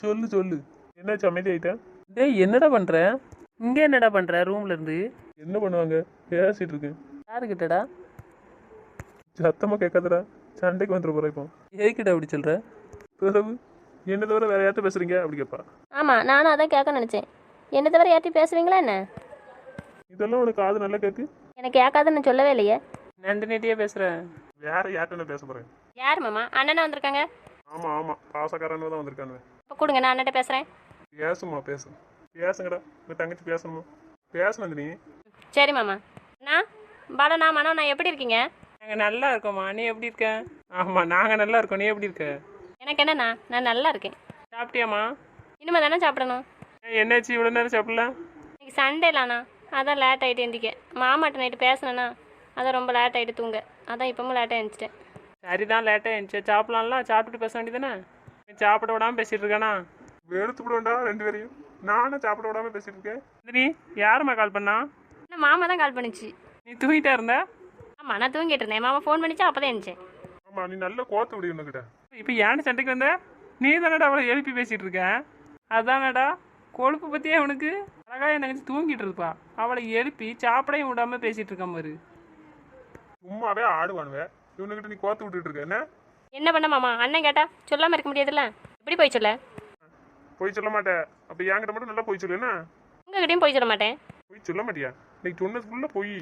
சொல்லு சொல்லு. என்னாச்சு அமைதி ஆயிட்டா? டேய் என்னடா பண்ற? இங்கே என்னடா பண்ற? ரூம்ல இருந்து என்ன பண்ணுவாங்க? பேசிட்டு இருக்கேன். யாருக்கிட்டடா? சத்தமா கேட்காதடா, சண்டைக்கு வந்துட போற. இப்போ எதுக்கிட்ட அப்படி சொல்ற? பிறகு என்ன தவிர வேற யார்கிட்ட பேசுறீங்க அப்படி கேட்பா. ஆமாம், நானும் அதான் கேட்க நினச்சேன். என்ன தவிர யார்ட்டையும் பேசுவீங்களா என்ன? இதெல்லாம் உனக்கு காது நல்லா கேட்கு. எனக்கு கேட்காதுன்னு சொல்லவே இல்லையே. நந்தினிட்டே பேசுறேன். வேற யார்கிட்ட பேச போறேன்? யார் மாமா? அண்ணனா வந்திருக்காங்க. ஆமா ஆமா, பாசக்காரன்னு தான் வந்திருக்கானுவ. இப்போ கொடுங்க, நான் அண்ணன்ட்ட பேசுகிறேன். பேசுமா பேசு. பேசுங்கடா, இந்த தங்கச்சி பேசணுமா? பேச நந்தினி. சரி மாமா. நான் பாலண்ணா மனோ, நான் எப்படி இருக்கீங்க? நாங்கள் நல்லா இருக்கோம்மா, நீ எப்படி இருக்க? ஆமாம் நாங்கள் நல்லா இருக்கோம், நீ எப்படி இருக்க? எனக்கு என்னண்ணா, நான் நல்லா இருக்கேன். சாப்பிட்டியாம்மா? இனிமேல் தானே சாப்பிடணும். என்னாச்சு இவ்வளோ நேரம் சாப்பிடல? இன்னைக்கு சண்டேலாண்ணா, அதான் லேட் ஆகிட்டு எந்திக்க. மாமாட்ட நைட்டு பேசினேண்ணா, அதான் ரொம்ப லேட் ஆகிட்டு தூங்க. அதான் இப்போவும் லேட்டாக எழுந்துட்டேன். சரிதான், லேட்டாக இருந்துச்சு. சாப்பிடலாம்ல, சாப்பிட்டுட்டு பேச வேண்டியதானே? சாப்பிட விடாமல் பேசிட்டு இருக்கானா? வெறுத்து விடுவேன்டா ரெண்டு பேரையும். நானும் சாப்பிட விடாம பேசிட்டு இருக்கேன். நீ யாரும்மா கால் பண்ணா? ஆனால் மாமா தான் கால் பண்ணிச்சு. நீ தூங்கிட்டா இருந்த? ஆமாம், நான் தூங்கிட்டு இருந்தேன். மாமா ஃபோன் பண்ணிச்சா, அப்போ தான் எழுந்துச்சேன். ஆமா, நீ நல்ல கோத்து விடு உன்னுக்கிட்ட. இப்போ ஏன்னு சண்டைக்கு வந்த? நீ தானடா அவளை எழுப்பி பேசிகிட்டு இருக்க. அதானடா கொழுப்பு பற்றியே அவனுக்கு. அழகாக என் தங்கச்சி தூங்கிட்டு இருப்பா, அவளை எழுப்பி சாப்பிடையும் விடாமல் பேசிகிட்டு இருக்கான் பாரு. சும்மாவே ஆடுவானுவ. இவனுக்கிட்ட நீ கோத்து விட்டுட்டு இருக்க என்ன? என்ன பண்ண மாமா? அண்ணன் கேட்டா சொல்லாமல் இருக்க முடியாதுல்ல. எப்படி போய் சொல்ல? போய் சொல்ல மாட்டேன். அப்ப என்கிட்ட மட்டும் நல்லா போய் சொல்லு என்ன? உங்ககிட்டயும் போய் சொல்ல மாட்டேன். போய் சொல்ல மாட்டியா? நீ சொன்னதுக்குள்ள போய்.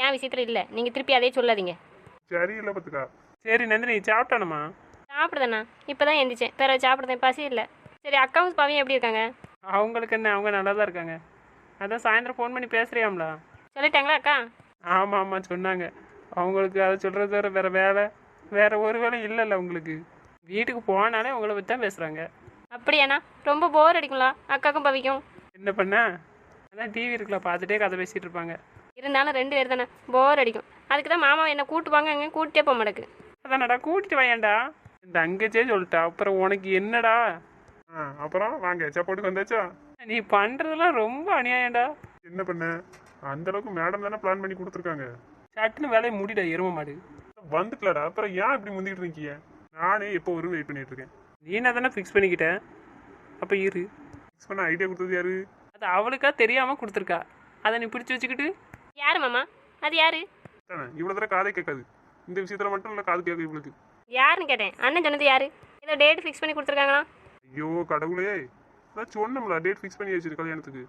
என் விஷயத்தில் இல்லை, நீங்கள் திருப்பி அதே சொல்லாதீங்க. சரியில்லை பத்துக்கா. சரி நந்தினி, சாப்பிட்டானுமா? சாப்பிடுதண்ணா, இப்போ தான் எந்திரிச்சேன். பிறகு சாப்பிடுதேன், பசி இல்லை. சரி, அக்காவும் பாவியும் எப்படி இருக்காங்க? அவங்களுக்கு என்ன, அவங்க நல்லா தான் இருக்காங்க. அதான் சாயந்தரம் ஃபோன் பண்ணி பேசுறியாம்ல? சொல்லிட்டாங்களா அக்கா? ஆமாம் ஆமாம் சொன்னாங்க. அவங்களுக்கு அதை சொல்கிறது தவிர வேறு வேலை, வேறு ஒரு வேலை இல்லைல்ல அவங்களுக்கு. வீட்டுக்கு போனாலே உங்களை பற்றி தான் பேசுகிறாங்க. அப்படியாண்ணா? ரொம்ப போர் அடிக்குங்களா அக்காக்கும் பவிக்கும்? என்ன பண்ண, அதான் டிவி இருக்குல்ல, பார்த்துட்டே கதை பேசிகிட்டு இருப்பாங்க. இருந்தாலும் 2 பேர் தானே, போர் அடிக்கும். அதுக்கு தான் மாமா என்னை கூட்டுவாங்க, அங்கே கூட்டிட்டே போக மாட்டேக்கு. அதானடா கூட்டிட்டு வாயேன்டா. இந்த அங்கச்சே சொல்லிட்டா, அப்புறம் உனக்கு என்னடா? அப்புறம் வாங்க சாப்பாட்டுக்கு வந்தாச்சா? நீ பண்ணுறதெல்லாம் ரொம்ப அநியாயம்டா. என்ன பண்ண? அந்த அளவுக்கு மேடம் தானே பிளான் பண்ணி கொடுத்துருக்காங்க. சட்டுன்னு வேலையை முடிடா எரும மாடு. வந்துக்கலடா, அப்புறம் ஏன் இப்படி முந்திக்கிட்டு இருக்கீங்க? நானே எப்போ வரும் வெயிட் பண்ணிட்டு இருக்கேன். நீனா தானே ஃபிக்ஸ் பண்ணிக்கிட்டேன். அப்போ இரு. ஃபிக்ஸ் பண்ண ஐடியா கொடுத்தது யாரு? அது அவளுக்கா தெரியாமல் கொடுத்துருக்கா. அதை நீ பிடிச்சி வச்சுக்கிட்டு. யார் மாமா? அது யாரு? தானே இவ்வளோ தடவை காதே கேட்காது. இந்த விஷயத்துல மட்டும் இல்லை காது கேட்க இவளுக்கு. யாருன்னு கேட்டேன். அண்ணன் சொன்னது யாரு? ஏதோ டேட் ஃபிக்ஸ் பண்ணி கொடுத்துருக்காங்களா? ஐயோ கடவுளே, அதான் சொன்னோம்ல டேட் ஃபிக்ஸ் பண்ணி வச்சிரு கல்யாணத்துக்கு.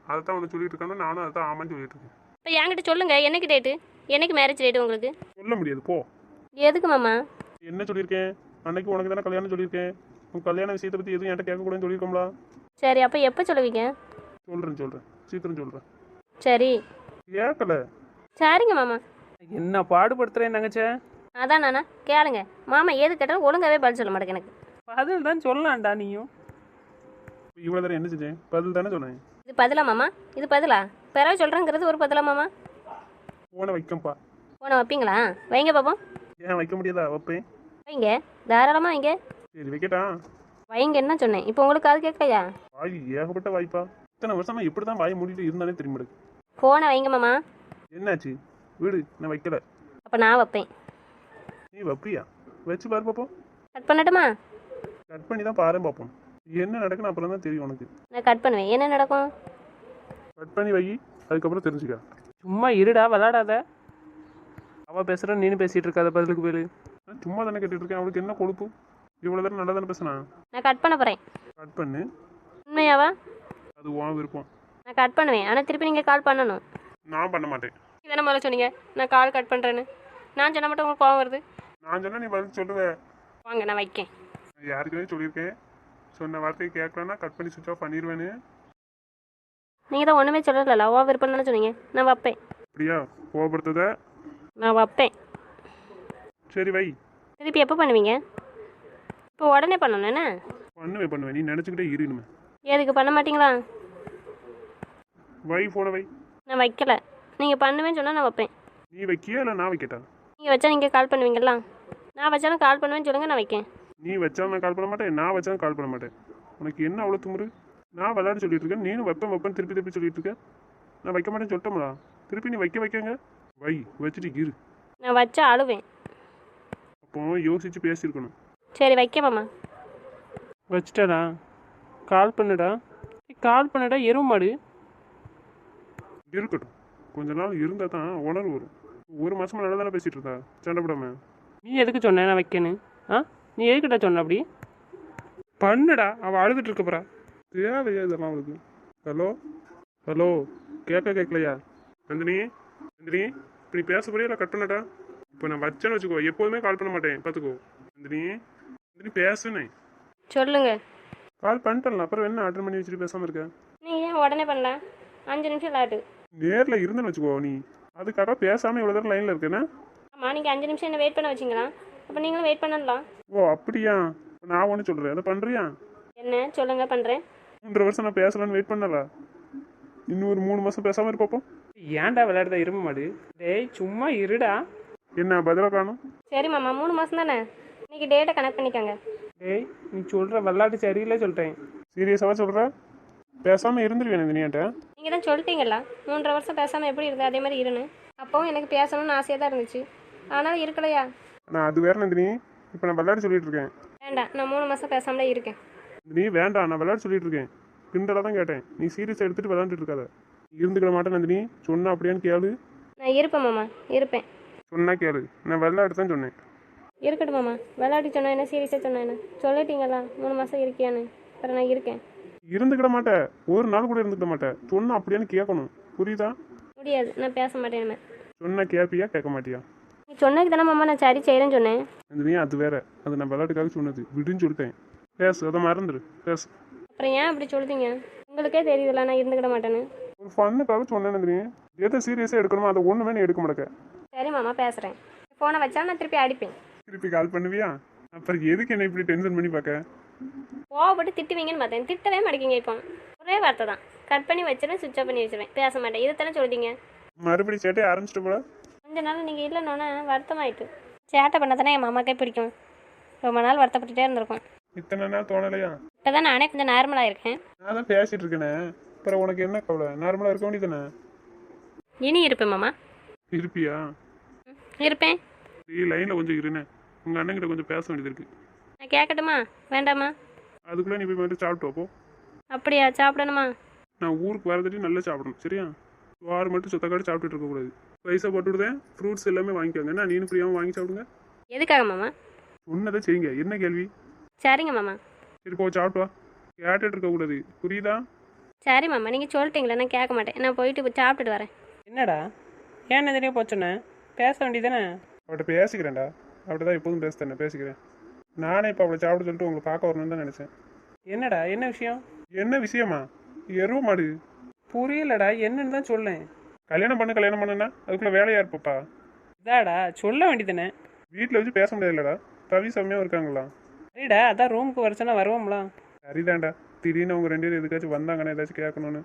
அதை தான் ஒன்று சொல்லிட்டு இருக்கானோ, நானும் அதை தான் ஆமான்னு சொல்லிட்டு இருக்கேன். இப்போ என்கிட்ட சொல்லுங்க, என்னைக்கு டேட்டு? என்னைக்கு மேரேஜ் டேட்டு உங்களுக்கு? சொல்ல முடியாது போ. எதுக்கு மாமா? என்ன சொல்லியிருக்கேன்? அன்னைக்கு உனக்கு தானே கல்யாணம் சொல்லியிருக்கேன். உன் கல்யாண விஷயத்தை பற்றி எதுவும் என்கிட்ட கேட்கக்கூடாதுன்னு சொல்லியிருக்கோம்ல. சரி, அப்போ எப்போ சொல்லுவீங்க? சொல்கிறேன் சீக்கிரம் சொல்கிறேன். சரி. கேட்கல. சரிங்க மாமா. என்ன பாடுபடுத்துகிறேன் தங்கச்சே? அதான் நானா கேளுங்க. மாமா எது கேட்டாலும் ஒழுங்காவே பதில் சொல்ல மாட்டேங்க. எனக்கு பதில் தான் சொல்லலாம்டா நீயும். இவ்வளோ தடவை என்ன செஞ்சேன்? பதில் தானே சொன்னேன். இது பதிலா மாமா? இது பதிலா? பிறகு சொல்கிறேங்கிறது ஒரு பதிலா மாமா? போனை வைக்கம்பா. போன வைப்பீங்களா? வைங்க பாப்போம். ஏன் வைக்க முடியாதா? வைப்பேன். வைங்க, தாராளமாக வைங்க. சரி வைக்கட்டா? வைங்க என்ன சொன்னேன். இப்போ உங்களுக்கு அது கேட்கலையா? வாய் ஏகப்பட்ட வாய்ப்பா. இத்தனை வருஷமா எப்படி தான் வாய் மூடிட்டு இருந்தானே தெரிய மாட்டேங்குது. ஃபோனை வைங்க மாமா. என்னாச்சு? வீடு நான் வைக்கல. அப்போ நான் வைப்பேன். நீ வைப்பியா? வச்சு பாரு பார்ப்போம். கட் பண்ணட்டுமா? கட் பண்ணி தான் பாரு பார்ப்போம். என்ன நடக்குன்னு அப்புறம் தான் தெரியும் உனக்கு. நான் கட் பண்ணுவேன். என்ன நடக்கும்? கட் பண்ணி வை, அதுக்கப்புறம் தெரிஞ்சுக்க. சும்மா இருடா, விளாடாத. அவள் பேசுகிற நீனு பேசிகிட்டு இருக்காத, பதிலுக்கு பேரு. நான் சும்மா தானே கேட்டுட்டு இருக்கேன். அவளுக்கு என்ன கொழுப்பு? இவ்வளோ தடவை நல்லா தானே பேசுனா. நான் கட் பண்ண போகிறேன். கட் பண்ணு. உண்மையாவா? அது உன் விருப்பம். நான் கட் பண்ணுவேன், ஆனால் திருப்பி நீங்கள் கால் பண்ணணும். நான் பண்ண மாட்டேன். இதெல்லாம் முதல்ல சொன்னீங்க நான் கால் கட் பண்ணுறேன்னு. நான் சொன்ன மட்டும் உங்களுக்கு கோவம் வருது. நான் சொன்ன நீ பதில் சொல்லுவேன். வாங்க நான் வைக்கேன். யாருக்குமே சொல்லியிருக்கேன், சொன்ன வார்த்தையை கேட்கலன்னா கட் பண்ணி சுவிட்ச் ஆஃப் பண்ணிடுவேன்னு. நீங்கள் தான் ஒன்றுமே சொல்லல. ஓ விருப்பம் தானே சொன்னீங்க. நான் வைப்பேன். அப்படியா? கோபப்படுத்தத? நான் வைப்பேன். சரி வை. திருப்பி எப்போ பண்ணுவீங்க? இப்போ உடனே பண்ணணும் என்ன? பண்ணுவேன். நீ நினச்சிக்கிட்டே இருணுமே. எதுக்கு பண்ண மாட்டீங்களா? வை ஃபோனை வை. நான் வைக்கல. நீங்கள் பண்ணுவேன்னு சொன்னால் நான் வைப்பேன். நீ வைக்கியா இல்லை நான் வைக்கட்டா? நீங்கள் வச்சா நீங்கள் கால் பண்ணுவீங்களா? நான் வச்சாலும் கால் பண்ணுவேன்னு சொல்லுங்கள், நான் வைக்கேன். நீ வச்சாலும் நான் கால் பண்ண மாட்டேன், நான் வச்சாலும் கால் பண்ண மாட்டேன். உனக்கு என்ன அவ்வளோ துமுறு? நான் விளையாட சொல்லிட்டு இருக்கேன், நீனும் வைப்பேன் திருப்பி சொல்லிட்டு இருக்க. நான் வைக்க மாட்டேன்னு சொல்லிட்டோம்டா. திருப்பி நீ வைக்கங்க. வை, வச்சுட்டு இரு. நான் வச்சா அழுவேன். அப்போ யோசிச்சு பேசியிருக்கணும். சரி வைக்க மாமா. வச்சுட்டாடா. கால் பண்ணுடா கால் பண்ணுடா எருவு மாடு. இருக்கட்டும், கொஞ்ச நாள் இருந்தால் தான் உணர்வு வரும். ஒரு மாசமா நல்லா தானே பேசிட்டு இருந்தா, சண்டை போடாம. நீ எதுக்கு சொன்ன நான் வைக்கணும்? ஆ, நீ எதுக்கிட்ட சொன்ன அப்படி? பண்ணுடா, அவள் அழுதுட்டு இருக்க போறா. தேவையா இதெல்லாம் அவளுக்கு? ஹலோ ஹலோ, கேட்கலையா? நந்தினி நந்தினி, இப்போ நீ பேச போறியா இல்லை கட் பண்ணட்டா? இப்போ நான் வச்சேன்னு வச்சுக்கோ, எப்போதுமே கால் பண்ண மாட்டேன் பார்த்துக்கோ. நந்தினி நந்தினி பேசுனேன். சொல்லுங்க. கால் பண்ணிட்டேன், அப்புறம் என்ன அட்டன் பண்ணி வச்சுட்டு பேசாமல் இருக்க? நீங்கள் ஏன் உடனே பண்ணல? 5 நிமிஷம் லாட்டு. நேரில் இருந்தேன்னு வச்சுக்கோ, நீ அதுக்காக பேசாமல் இவ்வளோ நேரம் லைனில் இருக்கேன்னா? ஆமாம், நீங்கள் 5 நிமிஷம் என்ன வெயிட் பண்ண வச்சிங்களா? அப்போ நீங்களும் வெயிட் பண்ணலாம். ஓ அப்படியா? நான் ஒன்று சொல்கிறேன், அதை பண்ணுறியா? என்ன சொல்லுங்க, பண்ணுறேன். 3 வருஷம் நான் பேசலான்னு வெயிட் பண்ணல, இன்னும் ஒரு 3 மாதம் பேசாமல் இருப்போம். ஏன்டா விளையாடுதா எருமை மாடு? டேய் சும்மா இருடா. என்ன பதிலாக காணும்? சரி மாமா, 3 மாதம் தானே, இன்னைக்கு டேட்டை கனெக்ட் பண்ணிக்கோங்க. டேய் நீ சொல்கிற விளையாட்டு சரியில்லை சொல்லிட்டேன். சீரியஸாக சொல்கிற? பேசாமல் இருந்துருவேன் நந்தினியாட்ட. நீங்கள் தான் சொல்லிட்டீங்களா 3.5 வருஷம் பேசாமல் எப்படி இருந்தது அதே மாதிரி இருன்னு. அப்போவும் எனக்கு பேசணும்னு ஆசையாக தான் இருந்துச்சு, ஆனால் இருக்கலையா? நான் அது வேற நந்தினி, இப்போ நான் விளையாட சொல்லிட்டு இருக்கேன். வேண்டாம், நான் 3 மாதம் பேசாமலே இருக்கேன். நந்தினி வேண்டாம், நான் விளையாட சொல்லிட்டு இருக்கேன். கிண்டலாக தான் கேட்டேன், நீ சீரியஸாக எடுத்துகிட்டு விளையாண்டுட்டு இருக்காத. இருந்துக்கிட மாட்டேன் நந்தினி, சொன்னா அப்படியான்னு கேளு. நான் இருப்பேன் மாமா, இருப்பேன். சொன்னா கேளு, நான் விளையாட்டு தான் சொன்னேன். இருக்கட்டும் மாமா, விளையாடி சொன்னா என்ன, சீரியஸாக சொன்னா என்ன? சொல்லிட்டீங்களா 3 மாதம் இருக்கியான்னு? அப்புறம் நான் இருக்கேன். இருந்துக்கிட மாட்டேன், ஒரு நாள் கூட இருந்துக்கிட மாட்டேன். சொன்னா அப்படியான்னு கேட்கணும், புரியுதா? முடியாது, நான் பேச மாட்டேன் இனிமே. சொன்னா கேட்பியா கேட்க மாட்டியா? நீ சொன்னதுக்கு தானே மாமா நான் சரி செய்கிறேன்னு சொன்னேன். நந்தினி அது வேற, அது நான் விளையாட்டுக்காக சொன்னது, விடுன்னு சொல்லிட்டேன். பேசு, அதை மறந்துடு, பேசு. அப்புறம் ஏன் அப்படி சொல்லுதீங்க? உங்களுக்கே தெரியுதுல்ல நான் இருந்துக்கிட மாட்டேன்னு. ஒரு ஃபன்னுக்காக சொன்னேன் நந்தினி, எதை சீரியஸாக எடுக்கணுமோ அதை ஒன்றுமே நீ எடுக்க மாட்டேக்க. சரி மாமா, பேசுகிறேன். ஃபோனை வச்சா நான் திருப்பி அடிப்பேன். திருப்பி கால் பண்ணுவியா? அப்புறம் எதுக்கு என்ன இப்படி டென்ஷன் பண்ணி பார்க்க? கோவப்பட்டு திட்டுவீங்கன்னு பார்த்தேன், திட்டவே மாட்டேங்க. இப்போ ஒரே வார்த்தை தான், கட் பண்ணி வச்சிருவேன், சுவிட்ச் ஆஃப் பண்ணி வச்சிருவேன், பேச மாட்டேன். இதை தானே சொல்லிட்டீங்க. மறுபடியும் சேட்டையை ஆரம்பிச்சிட்டு போல. கொஞ்ச நாள் நீங்கள் இல்லைன்னொன்னே வருத்தமாயிட்டு. சேட்டை பண்ண தானே என் மாமாக்கே பிடிக்கும். ரொம்ப நாள் வருத்தப்பட்டுட்டே இருந்திருக்கும். இத்தனை நாள் தோணலையா? இப்போ தான் நானே கொஞ்சம் நார்மலாக இருக்கேன். நான் தான் பேசிட்டு இருக்கேனே, அப்புறம் உனக்கு என்ன கவலை? நார்மலாக இருக்க வேண்டியதானே? இனி இருப்பேன் மாமா. இருப்பியா? இருப்பேன். நீ லைனில் கொஞ்சம் இருனே, உங்கள் அண்ணன்கிட்ட கொஞ்சம் பேச வேண்டியது இருக்கு. நான் கேட்கட்டுமா வேண்டாமா? அதுக்குள்ளே நீ போய் மட்டும் சாப்பிட்டு வைப்போ. அப்படியா, சாப்பிடணுமா? நான் ஊருக்கு வரதுட்டு நல்லா சாப்பிடணும், சரியா? வாரம் மட்டும் சொத்தக்காடு சாப்பிட்டுட்டு இருக்கக்கூடாது. பைசா போட்டு விடுதேன், ஃப்ரூட்ஸ் எல்லாமே வாங்கிக்கோங்க. என்ன நீனு ஃப்ரீயாகவும் வாங்கி சாப்பிடுங்க. எதுக்காக மாமா? சொன்னதை செய்யுங்க, என்ன கேள்வி? சரிங்க மாமா. சரி போ சாப்பிட்டு வா, கேட்டுட்டு இருக்கக்கூடாது, புரியுதா? சரி மாமா, நீங்கள் சொல்லிட்டீங்களா, நான் கேட்க மாட்டேன். நான் போயிட்டு சாப்பிட்டுட்டு வரேன். என்னடா ஏன் நந்தினியே போச்சோன்னே பேச வேண்டியதானே? அவட்ட பேசிக்கிறேன்டா, அவட்ட தான் எப்போதும் பேசுறேன், பேசிக்கிறேன். நானே இப்போ அவளை சாப்பிட சொல்லிட்டு உங்களை பார்க்க வரணும்னு தான் நினச்சேன். என்னடா என்ன விஷயம்? என்ன விஷயமா? எருவ மாடு. புரியலடா, என்னன்னு தான் சொல்லேன். கல்யாணம் பண்ணுன்னா அதுக்குள்ளே வேலையா இருப்பப்பா. இதாடா சொல்ல வேண்டியதானே? வீட்டில் வச்சு பேச முடியாதுல்லடா, ரவி சமயம் இருக்காங்களா? சரிடா, அதான் ரூமுக்கு வரச்சோன்னா வருவோம்ல. சரிதான்டா, திடீர்னு அவங்க 2 பேரும் எதுக்காச்சும் வந்தாங்கன்னா ஏதாச்சும் கேட்கணும்னு.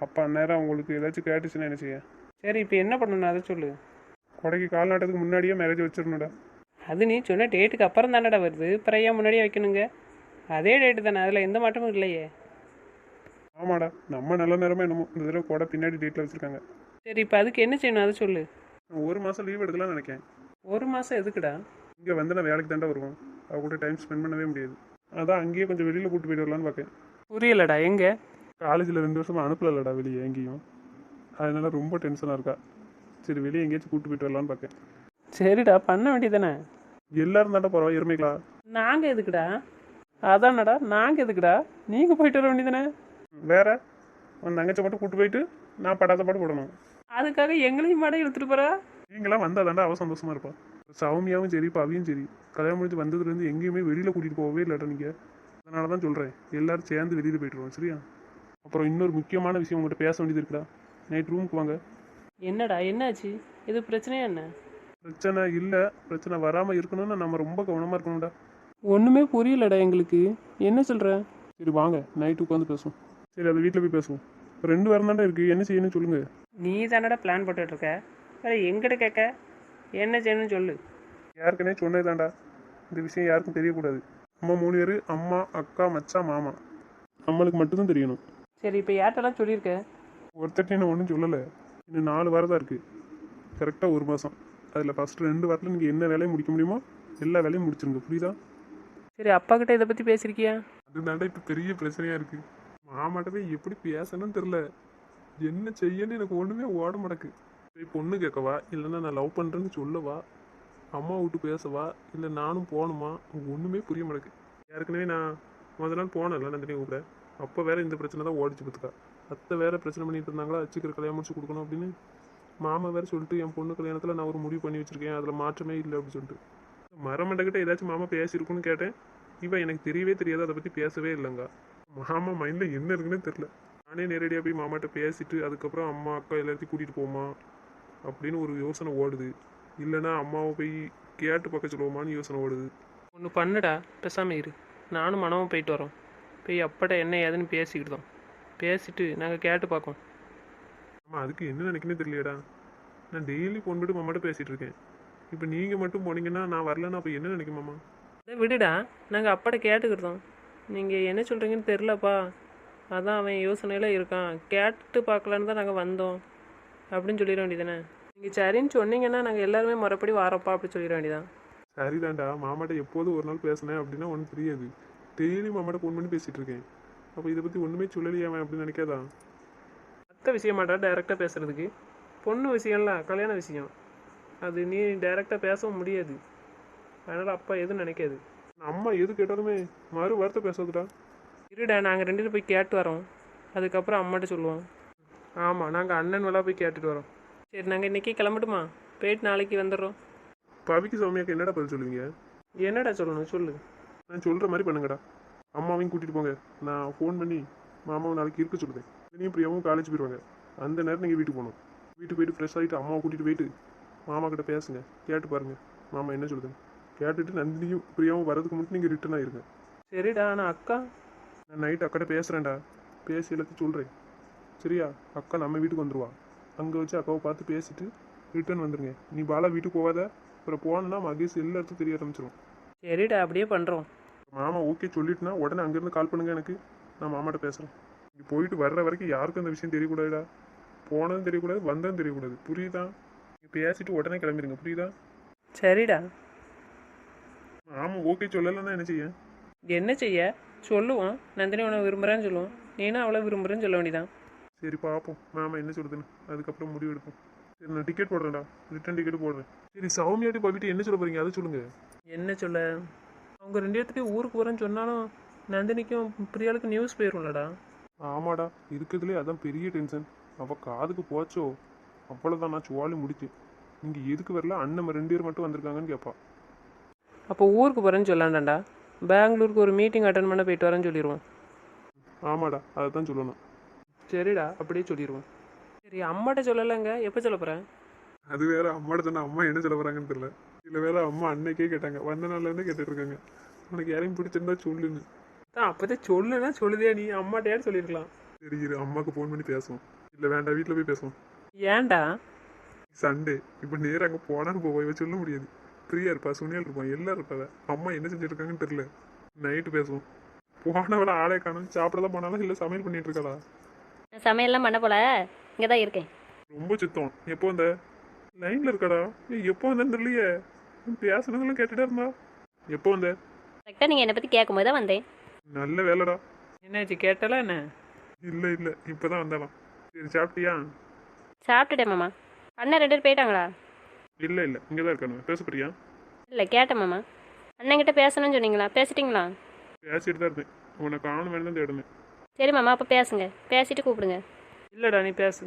அப்போ அந்நேரம் அவங்களுக்கு ஏதாச்சும் கேட்டுச்சுன்னா என்ன செய்ய? சரி இப்போ என்ன பண்ணணும் அதை சொல்லு. கொடைக்கு கால் நாட்டத்துக்கு முன்னாடியே மேரேஜ் வச்சிடணும்டா. அது நீ சொன்ன டேட்டுக்கு அப்புறம் தானடா வருது, அப்புறம் ஏன் முன்னாடியே வைக்கணுங்க? அதே டேட்டு தானே, அதில் எந்த மாற்றமும் இல்லையே. ஆமாடா, நம்ம நல்ல நேரமாக என்னமோ இந்த தடவை கொடை பின்னாடி டேட்டில் வச்சுருக்காங்க. சரி இப்போ அதுக்கு என்ன செய்யணும் அதை சொல்லு. நான் 1 மாதம் லீவ் எடுக்கலாம்னு நினைக்கேன். 1 மாதம் எதுக்குடா? இங்கே வந்து நான் வேலைக்கு தாண்டா வருவோம், அவ கூட டைம் ஸ்பெண்ட் பண்ணவே முடியாது. அதான் அங்கேயே கொஞ்சம் வெளியில் கூட்டு போயிட்டு வரலான்னு பார்க்கேன். புரியலடா, எங்கே? காலேஜில் 2 வருஷமாக அனுப்பலடா வெளியே எங்கேயும், அதனால ரொம்ப டென்ஷனாக இருக்கா. சரி வெளியே எங்கேயாச்சும் கூட்டு போயிட்டு வரலான்னு பார்க்கேன். சரிடா, பண்ண வேண்டியதானே. எல்லாரும் தாண்டா போகிறோம், எருமைகளா? நாங்கள் எதுக்குடா? அதானடா, நாங்கள் எதுக்குடா? நீங்கள் போயிட்டு வர வேண்டியதானே. வேற உன் தங்கச்சை மட்டும் கூட்டு போயிட்டு நான் படாத பாடு போடணும். அதுக்காக எங்களையும் மாட இழுத்துட்டு போகிறா? நீங்களாம் வந்தால் தாண்டா அவ சந்தோஷமாக இருப்பா. சௌமியாவும் சரி பவியும் சரி கல்யாணம் முடிஞ்சு வந்ததுலேருந்து எங்கேயுமே வெளியில் கூட்டிகிட்டு போகவே இல்லைடா நீங்கள். அதனால தான் சொல்கிறேன், எல்லோரும் சேர்ந்து வெளியில் போய்ட்டுருவோம், சரியா? அப்புறம் இன்னொரு முக்கியமான விஷயம் உங்கள்கிட்ட பேச வேண்டியது இருக்குடா. நைட் ரூமுக்கு வாங்க. என்னடா என்னாச்சு? இது பிரச்சனையா என்ன? பிரச்சனை இல்லை, பிரச்சனை வராமல் இருக்கணும்னு நம்ம ரொம்ப கவனமாக இருக்கணும்டா. ஒன்றுமே புரியலடா எங்களுக்கு, என்ன சொல்கிற? சரி வாங்க நைட்டு உட்காந்து பேசுவோம். சரி அதை வீட்டில் போய் பேசுவோம். இப்போ 2 வாரம் தாண்டா இருக்குது, என்ன செய்யணும்னு சொல்லுங்கள். நீ தானடா பிளான் போட்டுட்ருக்க, வேறு எங்கிட்ட கேட்க? என்ன செய்யணும்னு சொல்லு. யாருக்குன்னே சொன்னது தாண்டா, இந்த விஷயம் யாருக்கும் தெரியக்கூடாது. அம்மா 3 பேர், அம்மா அக்கா மச்சான் மாமா, நம்மளுக்கு மட்டும்தான் தெரியணும். சரி இப்போ யார்ட்டெல்லாம் சொல்லியிருக்க? ஒருத்தட்ட நான் ஒன்றும் சொல்லலை, இன்னும் 4 வாரம் தான் இருக்குது. கரெக்டாக 1 மாதம். அதில் ஃபஸ்ட்டு 2 வாரத்தில் நீங்கள் என்ன வேலையை முடிக்க முடியுமோ எல்லா வேலையும் முடிச்சிருங்க, புரியுதா? சரி அப்பா கிட்ட இதை பற்றி பேசியிருக்கியா? அதுதாண்டா இப்போ பெரிய பிரச்சனையா இருக்கு. மாமாட்ட போய் எப்படி பேசணும்னு தெரில. என்ன செய்யன்னு எனக்கு ஒன்றுமே ஓட மாட்டேக்கு. போய் பொண்ணு கேட்கவா, இல்லைன்னா நான் லவ் பண்ணுறேன்னு சொல்லவா, அம்மா விட்டு பேசவா, இல்லை நானும் போகணுமா, ஒன்றுமே புரிய மாட்டேக்கு. ஏற்கனவே நான் முதல் நாள் போனேன்ல நந்தினி கூட, அப்போ வேற இந்த பிரச்சனை தான் ஓடிச்சு பார்த்துக்கா. அத்தை வேற பிரச்சனை பண்ணிட்டு இருந்தாங்களா, சீக்கிரம் கல்யாணம் முடிச்சு கொடுக்கணும் அப்படின்னு. மாமா வேற சொல்லிட்டு என் பொண்ணு கல்யாணத்தில் நான் ஒரு முடிவு பண்ணி வச்சிருக்கேன், அதில் மாற்றமே இல்லை அப்படின்னு சொல்லிட்டு. மரமண்டக்கிட்ட ஏதாச்சும் மாமா பேசியிருக்குன்னு கேட்டேன். இவன் எனக்கு தெரியவே தெரியாது, அதை பற்றி பேசவே இல்லைங்க. மாமா மைண்டில் என்ன இருக்குன்னு தெரில. நானே நேரடியாக போய் மாமாட்ட பேசிட்டு அதுக்கப்புறம் அம்மா அக்கா எல்லாத்தையும் கூட்டிகிட்டு போமா அப்படின்னு ஒரு யோசனை ஓடுது. இல்லைன்னா அம்மாவை போய் கேட்டு பார்க்க சொல்லுவோமான்னு யோசனை ஓடுது. ஒன்று பண்ணுடா, பேசாமல் இரு. நானும் மனமும் போயிட்டு வரோம். போய் அப்பட என்ன ஏதுன்னு பேசிக்கிட்டோம். பேசிட்டு நாங்கள் கேட்டு பார்க்கோம். ஆமாம், அதுக்கு என்ன நினைக்கணும்னு தெரியலையடா. நான் டெய்லி ஃபோன் போட்டு மாமாட்ட பேசிகிட்டு இருக்கேன். இப்போ நீங்கள் மட்டும் போனீங்கன்னா நான் வரலன்னா அப்போ என்ன நினைக்கும் மாமா? அதை விடுடா, நாங்கள் அப்பட கேட்டுக்கிட்டோம். நீங்கள் என்ன சொல்கிறீங்கன்னு தெரிலப்பா, அதான் அவன் யோசனையில் இருக்கான், கேட்டு பார்க்கலான்னு தான் நாங்கள் வந்தோம் அப்படின்னு சொல்லிட வேண்டியதானே. நீங்கள் சரின்னு சொன்னீங்கன்னா நாங்கள் எல்லாருமே மறுபடி வாரப்பா அப்படி சொல்லிட வேண்டியதான். சரிதான்டா, மாமாட்ட எப்போதும் ஒரு நாள் பேசினேன் அப்படின்னா ஒன்றும் தெரியாது. டெய்லி மாமாட்ட ஃபோன் பண்ணி பேசிகிட்டு இருக்கேன். அப்போ இதை பற்றி ஒன்றுமே சொல்லலையே அவன் அப்படின்னு நினைக்காதா? மற்ற விஷயமாட்டா டைரெக்டாக பேசுகிறதுக்கு, பொண்ணு விஷயம்ல கல்யாண விஷயம், அது நீ டைரெக்டாக பேசவும் முடியாது. அதனால் அப்பா எதுவும் நினைக்காது. அம்மா எது கேட்டாலுமே மறு வார்த்தை பேசாதுடா. இருடா, நாங்கள் ரெண்டு பேரும் போய் கேட்டு வரோம், அதுக்கப்புறம் அம்மாட்ட சொல்லுவோம். ஆமாம், நாங்கள் அண்ணன் வேலை போய் கேட்டுட்டு வரோம். சரி, நாங்கள் இன்றைக்கி கிளம்பட்டுமா? போயிட்டு நாளைக்கு வந்துடுறோம். பவிக்கு சௌமியாக்கு என்னடா பதில் சொல்லுவீங்க? என்னடா சொல்லணும் சொல்லு. நான் சொல்கிற மாதிரி பண்ணுங்கடா. அம்மாவையும் கூட்டிகிட்டு போங்க. நான் ஃபோன் பண்ணி மாமாவை நாளைக்கு இருக்க சொல்லுவேன். இனியும் பிரியாவும் காலேஜ் போயிடுவாங்க. அந்த நேரம் நீங்கள் வீட்டுக்கு போகணும். வீட்டுக்கு போயிட்டு ஃப்ரெஷ் ஆகிட்டு அம்மாவை கூட்டிகிட்டு போயிட்டு மாமா கிட்ட பேசுங்க, கேட்டு பாருங்கள் மாமா என்ன சொல்லுதுங்க. கேட்டுட்டு நந்தினியும் பிரியாவும் வரதுக்கு மட்டும் நீங்கள் ரிட்டர்ன் ஆகிருங்க. சரிடா, நான் அக்கா நான் நைட்டு அக்காட்ட பேசுகிறேன்டா. பேசி எல்லாத்தையும் சொல்கிறேன். சரியா? அக்கா நம்ம வீட்டுக்கு வந்துடுவா. அங்கே வச்சு அக்காவை பார்த்து பேசிட்டு ரிட்டர்ன் வந்துடுங்க. நீ பாலா வீட்டுக்கு போகாத. அப்புறம் போனேன்னா மகேஷ் எல்லா இடத்துக்கும் தெரிய ஆரம்பிச்சிடும். சரிடா, அப்படியே பண்ணுறோம். மாமா ஓகே சொல்லிட்டுனா உடனே அங்கேருந்து கால் பண்ணுங்க எனக்கு. நான் மாமாட்ட பேசுகிறேன். இங்கே போயிட்டு வர்ற வரைக்கும் யாருக்கும் அந்த விஷயம் தெரியக்கூடாதுடா. போனதும் தெரியக்கூடாது, வந்ததும் தெரியக்கூடாது. புரியுதா? நீங்கள் பேசிட்டு உடனே கிளம்பிடுங்க. புரியுதா? சரிடா. ஆமாம், ஓகே சொல்லலைன்னா என்ன செய்ய? என்ன செய்ய சொல்லுவோம். நந்தினி உன்னை விரும்புகிறேன்னு சொல்லுவோம், நீனும் அவளை விரும்புகிறேன்னு சொல்ல வேண்டியதான். சரி பார்ப்போம் மாமா என்ன சொல்லுதுன்னு, அதுக்கப்புறம் முடிவு எடுப்போம். சரி, நான் டிக்கெட் போடுறேன்டா. ரிட்டன் டிக்கெட் போடுறேன். சரி, சௌமியாட்டி போயிட்டு என்ன சொல்ல போகிறீங்க அதை சொல்லுங்கள். என்ன சொல்ல, அவங்க ரெண்டு இடத்துலையும் ஊருக்கு போகிறேன்னு சொன்னாலும் நந்தினிக்கும் பிரியாளுக்கு நியூஸ் போயிரும்லடா. ஆமாடா, இருக்கிறதுலே அதான் பெரிய டென்ஷன். அவள் காதுக்கு போச்சோ அவ்வளோதான், நான் சுவாலி முடிச்சு. நீங்கள் எதுக்கு வரல, அண்ணன் 2 பேர் மட்டும் வந்திருக்காங்கன்னு கேட்பா. அப்போ ஊருக்கு போகிறேன்னு சொல்லாண்டாண்டா, பெங்களூருக்கு ஒரு மீட்டிங் அட்டன் பண்ண போயிட்டு வரேன்னு சொல்லிடுவோம். ஆமாடா, அதை தான் சொல்லணும். சரிடா, அப்படியே சொல்லிடுவோம். சரி, அம்மாட்ட சொல்லலைங்க, எப்போ சொல்ல போகிறேன்? அது வேற, அம்மாட்ட சொன்னா அம்மா என்ன சொல்ல போகிறாங்கன்னு தெரியல. இல்லை வேற, அம்மா அன்னைக்கே கேட்டாங்க, வந்த நாள்லேருந்து கேட்டுட்டு இருக்காங்க உனக்கு யாரையும் பிடிச்சிருந்தா சொல்லுன்னு. தான் அப்போதான் சொல்லுன்னா சொல்லுதே, நீ அம்மாட்டையாரு சொல்லியிருக்கலாம். சரி இரு, அம்மாவுக்கு ஃபோன் பண்ணி பேசுவோம். இல்லை வேண்டாம், வீட்டில் போய் பேசுவோம். ஏன்டா? சண்டே இப்போ நேரம் அங்கே போனான்னு போவோம். இவ சொல்ல முடியாது. ஃப்ரீயாக இருப்பா, சுனியால் இருப்பான், எல்லாரும் இருப்பாங்க. அம்மா என்ன செஞ்சுட்டு இருக்காங்கன்னு தெரியல. நைட்டு பேசுவோம். போனவள ஆளே காணும். சாப்பிட தான் போனாலும் இல்லை சமையல் பண்ணிட்டு இருக்காளா? நான் சமையல்லாம் பண்ண போல, இங்கே தான் இருக்கேன். ரொம்ப சித்தம். எப்போ வந்த? லைனில் இருக்காடா. எப்போ வந்தேன்னு தெரியலையே. பேசுனதெல்லாம் கேட்டுட்டே இருந்தா. எப்போ வந்த? கரெக்டாக நீங்கள் என்னை பற்றி கேட்கும்போது தான் வந்தேன். நல்ல வேலைடா. என்னாச்சு, கேட்டாலா என்ன? இல்லை இல்லை, இப்போ தான் வந்தாலாம். சரி, சாப்பிட்டியா? சாப்பிட்டுட்டேன் மாமா. அண்ணன் 2 பேர் போயிட்டாங்களா? இல்லை இல்லை, இங்கே தான் இருக்கானு. பேச போறியா? இல்லை, கேட்டேன் மாமா. அண்ணன்கிட்ட பேசணும்னு சொன்னீங்களா, பேசிட்டீங்களா? பேசிட்டு தான் இருந்தேன். உன்னை காணும் வேணும் தான் தேடுனேன். சரி மாமா, அப்போ பேசுங்க, பேசிட்டு கூப்பிடுங்க. இல்லைடா, நீ பேசு.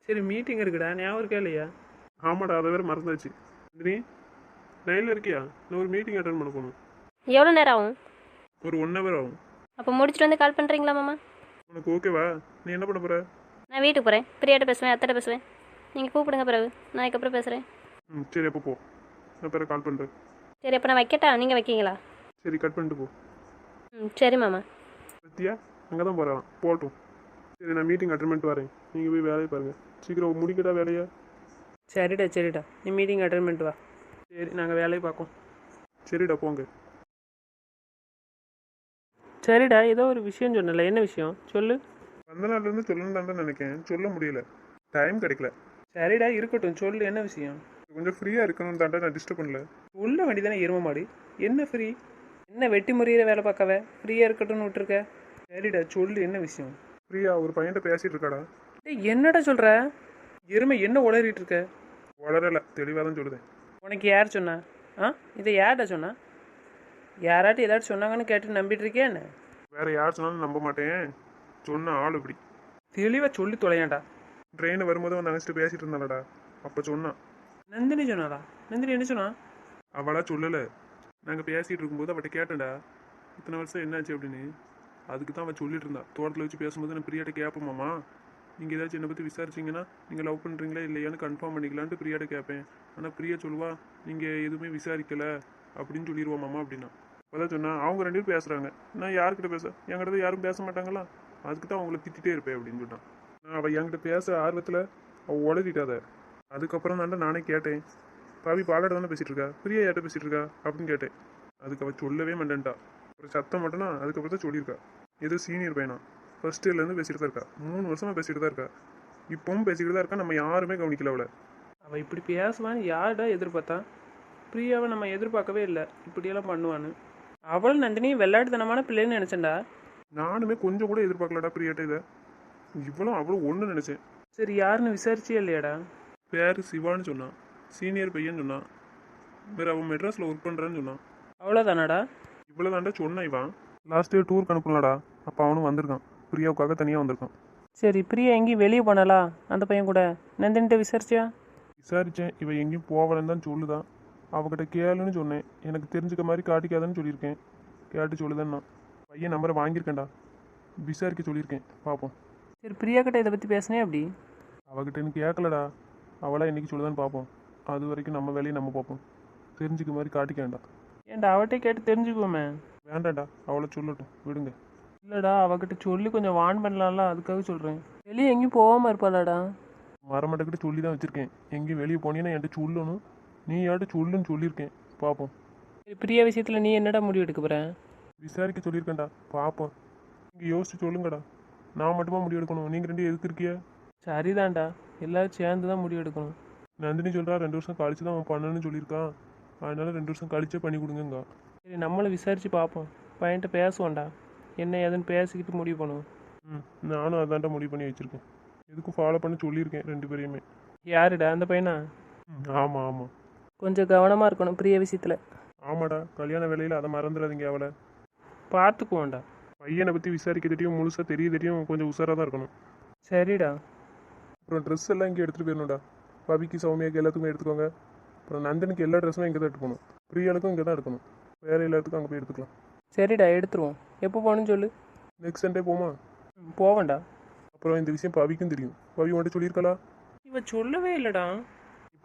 சரி, மீட்டிங் இருக்குடா, ஞாபகம் இருக்கா இல்லையா? ஆமாடா, அதை வேறு மறந்தாச்சு. நீ லைனில் இருக்கியா? நான் ஒரு மீட்டிங் அட்டன் பண்ண போகணும். எவ்வளோ நேரம் ஆகும்? ஒரு 1 hour ஆகும். அப்போ முடிச்சுட்டு வந்து கால் பண்ணுறீங்களா மாமா? உனக்கு ஓகேவா? நீ என்ன பண்ண போகிற? நான் வீட்டுக்கு போகிறேன். பிரியாட்ட பேசுவேன், அத்தைட்ட பேசுவேன். நீங்கள் கூப்பிடுங்க, பிறகு நான் அதுக்கப்புறம் பேசுகிறேன். சரி, அப்போ போ. நான் பிறகு கால் பண்ணுறேன். சரி, அப்போ நான் வைக்கட்டா, நீங்கள் வைக்கீங்களா? சரி, கட் பண்ணிட்டு போ. சரி மாமா. பத்தியா? அங்கே தான் போகிறான், போகட்டும். சரி, நான் மீட்டிங் அட்டன் பண்ணிட்டு வரேன். நீங்கள் போய் வேலையை பாருங்கள். சீக்கிரம் முடிக்கட்டா வேலையை? சரிடா சரிடா, நீ மீட்டிங் அட்டன் பண்ணிட்டு வா. சரி, நாங்கள் வேலையை பார்க்கோம். சரிடா, போங்க. சரிடா, ஏதோ ஒரு விஷயம் சொன்னல, என்ன விஷயம் சொல்லு. வந்த நாள்லேருந்து சொல்லணும் தான் நினைக்கிறேன், சொல்ல முடியல. டைம் கிடைக்கல. சரிடா, இருக்கட்டும், சொல்லு, என்ன விஷயம்? கொஞ்சம் ஃப்ரீயாக இருக்கணும் தாண்டா, நான் டிஸ்டர்ப் பண்ணல. உள்ள வண்டி தானே எரும மாடு, என்ன ஃப்ரீ? என்ன வெட்டி முறியிற வேலை பார்க்கவ ஃப்ரீயாக இருக்கட்டும்னு விட்டுருக்க. சரிடா சொல்லு என்ன விஷயம். பிரியா ஒரு பையன்கிட்ட பேசிட்டு இருக்காடா. டேய் என்னடா சொல்கிற? எருமை என்ன உளறிட்டு இருக்க? வளரல, தெளிவாக தான் சொல்லுதேன். உனக்கு யார் சொன்னா? இதை யார்டா சொன்னா? யாராட்டி ஏதாச்சும் சொன்னாங்கன்னு கேட்டு நம்பிட்டு இருக்கியா என்ன? வேற யார் சொன்னாலும் நம்ப மாட்டேன். சொன்ன ஆள் இப்படி. தெளிவாக சொல்லி தொலையாண்டா. ட்ரெயின் வரும்போது அவன் நினச்சிட்டு பேசிட்டு இருந்தாளடா. அப்போ சொன்னான். நந்தினி சொன்னாடா? நந்தினி என்ன சொன்னா? அவளா சொல்லலை. நாங்கள் பேசிகிட்டு இருக்கும்போது அவட்ட கேட்டேன்டா, இத்தனை வருஷம் என்னாச்சு அப்படின்னு. அதுக்கு தான் அவள் சொல்லிட்டு இருந்தா. தோட்டத்தில் வச்சு பேசும்போது நான் பிரியாட்ட கேட்போமாம்மா, நீங்கள் ஏதாச்சும் என்னை பற்றி விசாரிச்சிங்கன்னா நீங்கள் லவ் பண்ணுறீங்களா இல்லையான்னு கன்ஃபார்ம் பண்ணிக்கலான்ட்டு பிரியாட்ட கேட்பேன். ஆனால் பிரியா சொல்லுவா, நீங்கள் எதுவுமே விசாரிக்கலை அப்படின்னு சொல்லிடுவோமாம்மா அப்படின்னா. அதான் சொன்னேன், அவங்க 2 பேரும் பேசுகிறாங்க, நான் யாருக்கிட்ட பேச, என்கிட்ட யாரும் பேச மாட்டாங்களா, அதுக்கு தான் அவங்கள திட்டிகிட்டே இருப்பேன் அப்படின்னு சொன்னான். நான் அவள் என்கிட்ட பேச ஆர்வத்தில் அவள் உளறிட்டாத. அதுக்கப்புறம் தாண்டா நானே கேட்டேன், பாவி பாலாட்ட தானே பேசிகிட்டு இருக்கா, பிரியா யார்கிட்ட பேசிகிட்டு இருக்கா அப்படின்னு கேட்டேன். அதுக்கு அவள் சொல்லவே மாட்டேன்ட்டா. ஒரு சத்தம் மட்டும்னா அதுக்கப்புறம் தான் சொல்லியிருக்கா. ஏதோ சீனியர் பையனா ஃபர்ஸ்ட் இயர்லேருந்து பேசிகிட்டு தான் இருக்கா. 3 வருஷமாக பேசிகிட்டு தான் இருக்கா. இப்பவும் பேசிக்கிட்டு தான் இருக்கா. நம்ம யாருமே கவனிக்கல அவளை. அவள் இப்படி பேசுவான்னு யார்டா எதிர்பார்த்தா? பிரியாவை நம்ம எதிர்பார்க்கவே இல்லை இப்படியெல்லாம் பண்ணுவான்னு. அவள் நந்தினி வெள்ளாட்டுத்தனமான பிள்ளைன்னு நினச்சேன்டா. நானுமே கொஞ்சம் கூட எதிர்பார்க்கலடா பிரியாட்ட இதை. இவ்வளோ அவ்வளோ ஒன்று நினச்சேன். சரி யாருன்னு விசாரிச்சியே இல்லையாடா? பேர் சிவான்னு சொன்னான், சீனியர் பையன் சொன்னான். வேறு அவன் மெட்ராஸில் ஒர்க் பண்ணுறான்னு சொன்னான். அவ்வளோதானாடா? இவ்வளோ தாண்டா சொன்னான் இவன். லாஸ்ட் இயர் டூருக்கு அனுப்பலாடா. அப்போ அவனும் வந்திருக்கான், பிரியாவுக்காக தனியாக வந்திருக்கான். சரி பிரியா எங்கேயும் வெளியே போனாலா அந்த பையன் கூட? நந்தினிட்ட விசாரிச்சியா? விசாரித்தேன், இவன் எங்கேயும் போகலன்னு தான் சொல்லுதான். அவகிட்ட கேளுன்னு சொன்னேன், எனக்கு தெரிஞ்சுக்க மாதிரி காட்டிக்காதன்னு சொல்லியிருக்கேன். கேட்டு சொல்லுதேன்னா பையன் நம்பரை வாங்கியிருக்கேன்டா, விசாரிக்க சொல்லியிருக்கேன், பார்ப்போம். சரி பிரியா கிட்ட இதை பற்றி பேசினே அப்படி? அவகிட்ட எனக்கு கேட்கலடா, அவளாக என்னைக்கு சொல்லுதான்னு பார்ப்போம். அது வரைக்கும் நம்ம வேலையை நம்ம பார்ப்போம். தெரிஞ்சுக்க மாதிரி காட்டிக்கேன்டா. ஏன்டா அவட்டே கேட்டு தெரிஞ்சுக்குவோமே. வேண்டாம்டா, அவளை சொல்லட்டும், விடுங்க. இல்லைடா அவகிட்ட சொல்லி கொஞ்சம் வான் பண்ணலாம்ல, அதுக்காக சொல்கிறேன். வெளியே எங்கேயும் போகாமல் இருப்பாளாடா? மரமட்டக்கிட்ட சொல்லி தான் வச்சுருக்கேன், எங்கேயும் வெளியே போனீங்கன்னா என்கிட்ட சொல்லணும், நீ யார்கிட்ட சொல்லுன்னு சொல்லியிருக்கேன், பார்ப்போம். சரி பிரியா விஷயத்தில் நீ என்னடா முடிவு எடுக்க போகிற? விசாரிக்க சொல்லியிருக்கேன்டா, பார்ப்போம். நீங்கள் யோசிச்சு சொல்லுங்கடா. நான் மட்டுமா முடிவு எடுக்கணும், நீங்கள் 2 எதுக்கு இருக்கிய? சரிதான்டா, எல்லாரும் சேர்ந்து தான் முடிவு எடுக்கணும். நந்தினி சொல்கிறா 2 வருஷம் கழிச்சு தான் அவன் பண்ணணும்னு சொல்லியிருக்கான், அதனால 2 வருஷம் கழிச்சே பண்ணி கொடுங்க. சரி நம்மளும் விசாரித்து பார்ப்போம், பையன்கிட்ட பேசுவோம்டா, என்ன ஏதுன்னு பேசிக்கிட்டு முடிவு பண்ணுவோம். நானும் அதான்டா முடிவு பண்ணி வச்சுருக்கேன். எதுக்கும் ஃபாலோ பண்ண சொல்லியிருக்கேன் 2 பேரையுமே. யாருடா அந்த பையனா? ஆமாம் ஆமாம். கொஞ்சம் கவனமாக இருக்கணும் பிரியா விஷயத்தில். ஆமாடா, கல்யாண வேலையில் அதை மறந்துடாதீங்க. அவளை பார்த்துக்குவோம்டா. பையனை பற்றி விசாரிக்க தெரியும், முழுசாக தெரிய தெரியும், கொஞ்சம் உஷாராக தான் இருக்கணும். சரிடா. அப்புறம் ட்ரெஸ் எல்லாம் இங்கே எடுத்துகிட்டு போயிடணும்டா. பவிக்கு சௌமியாக்கு எல்லாத்துக்கும் எடுத்துக்கோங்க. அப்புறம் நந்தனுக்கு எல்லா ட்ரெஸ்ஸும் இங்கே தான் எடுத்துக்கணும். பிரியாளுக்கும் இங்கே தான் எடுக்கணும். வேறு எல்லாத்துக்கும் அங்கே போய் எடுத்துக்கலாம். சரிடா எடுத்துருவோம். எப்போ போகணும்னு சொல்லு. நெக்ஸ்ட் சண்டே போமா? போவேன்டா. அப்புறம் இந்த விஷயம் பவிக்கும் தெரியும். பவி உன்கிட்ட சொல்லியிருக்காளா? இவ சொல்லவே இல்லைடா.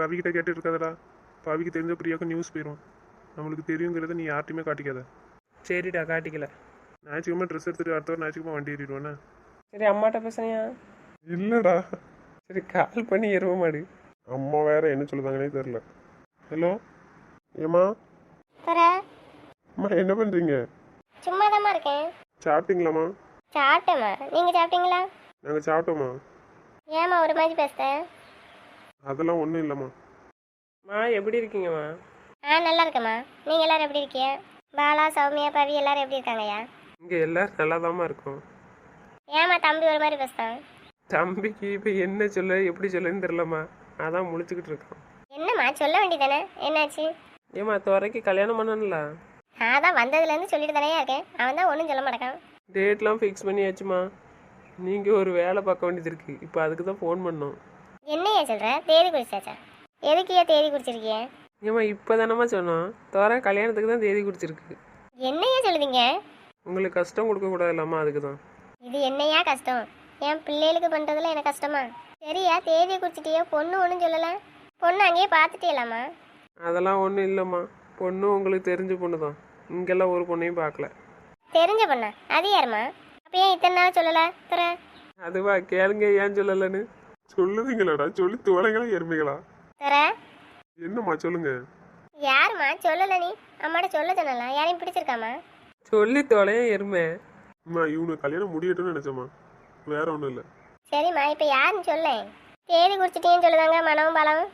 பவிக்கிட்ட கேட்டு இருக்காதடா. பவிக்கு தெரிஞ்ச பிரியாவுக்கு நியூஸ் போயிடும். நம்மளுக்கு தெரியுங்கிறத நீ யார்ட்டையுமே காட்டிக்காத. சரிடா காட்டிக்கல. ஞாயிற்றுக்கிழமை ட்ரெஸ் எடுத்துகிட்டு அடுத்த வாரம் ஞாயிற்றுக்கிழமை வண்டி ஏறிடுவேண்ணே. சரி அம்மாட்ட பேசுனியா? இல்லைடா. சரி கால் பண்ணி எருவ மாடு. அம்மா வேற என்ன சொல்லுதாங்கன்னே தெரில. ஹலோ ஏம்மா. அம்மா என்ன பண்ணுறீங்க? சும்மா தாம்மா இருக்கேன். சாப்பிட்டீங்களாம்மா? சாப்பிட்டேம்மா, நீங்கள் சாப்பிட்டீங்களா? நாங்கள் சாப்பிட்டோம்மா. ஏம்மா ஒரு மாதிரி பேசுகிறேன்? அதெல்லாம் ஒன்றும் இல்லைம்மா. எப்படி இருக்கீங்கம்மா? நல்லா இருக்கேம்மா. நீங்கள் எல்லோரும் எப்படி இருக்கீங்க? பாலா, சௌமியா, பவி எல்லாரும் எப்படி இருக்காங்கய்யா? இங்கே எல்லோரும் நல்லாதாம்மா இருக்கும். ஏம்மா தம்பி ஒரு மாதிரி பேசுகிறான்? தம்பிக்கு இப்போ என்ன சொல்ல எப்படி சொல்லன்னு தெரிலம்மா, அதான் முழிச்சுக்கிட்டு இருக்கான். என்னம்மா சொல்ல வேண்டியதானே, என்னாச்சு? ஏம்மா துறைக்கு கல்யாணம் பண்ணணும்ல? நான் தான் வந்ததுலேருந்து சொல்லிட்டு தானே இருக்கேன், அவன் தான் ஒன்றும் சொல்ல மாட்டேக்கான். டேட்லாம் ஃபிக்ஸ் பண்ணியாச்சுமா. நீங்கள் ஒரு வேலை பார்க்க வேண்டியது இருக்குது, இப்போ அதுக்கு தான் ஃபோன் பண்ணோம். என்னையா சொல்கிற? தேதி குறிச்சாச்சா? எதுக்கியா தேதி குறிச்சிருக்கிய? ஏம்மா இப்போ தானம்மா சொன்னோம், துறை கல்யாணத்துக்கு தான் தேதி குறிச்சிருக்கு. என்னையா சொல்லுவீங்க? உங்களுக்கு கஷ்டம் கொடுக்கக்கூடாது இல்லாமா, அதுக்கு தான். இது என்னையா கஷ்டம்? என் பிள்ளைகளுக்கு பண்ணுறதுல எனக்கு கஷ்டமா? சரியா தேதியை குறிச்சிட்டியோ, பொண்ணு ஒன்றும் சொல்லலை. பொண்ணு அங்கேயே பார்த்துட்டியலாமா? அதெல்லாம் ஒன்றும் இல்லைம்மா, பொண்ணு உங்களுக்கு தெரிஞ்ச பொண்ணு தான், இங்கெல்லாம் ஒரு பொண்ணையும் பார்க்கல. தெரிஞ்ச பொண்ணா? அது யாருமா? அப்போ ஏன் இத்தனை நாள் சொல்லலை துற? அதுவா கேளுங்க, ஏன் சொல்லலைன்னு. சொல்லுவீங்களாடா, சொல்லி துவலைங்களா எருமைகளா? துற என்னம்மா சொல்லுங்க. யாருமா சொல்லலை? நீ அம்மாட்ட சொல்ல சொன்னலாம், யாரையும் பிடிச்சிருக்காமா? சொல்லி தொலைய எருமை. அம்மா இவனுக்கு கல்யாணம் முடியட்டும்னு நினச்சம்மா, வேற ஒன்றும் இல்லை. சரிம்மா, இப்போ யாருன்னு சொல்லேன். தேதி குறிச்சிட்டேன்னு சொல்லுதாங்க மனவும் பலவும்.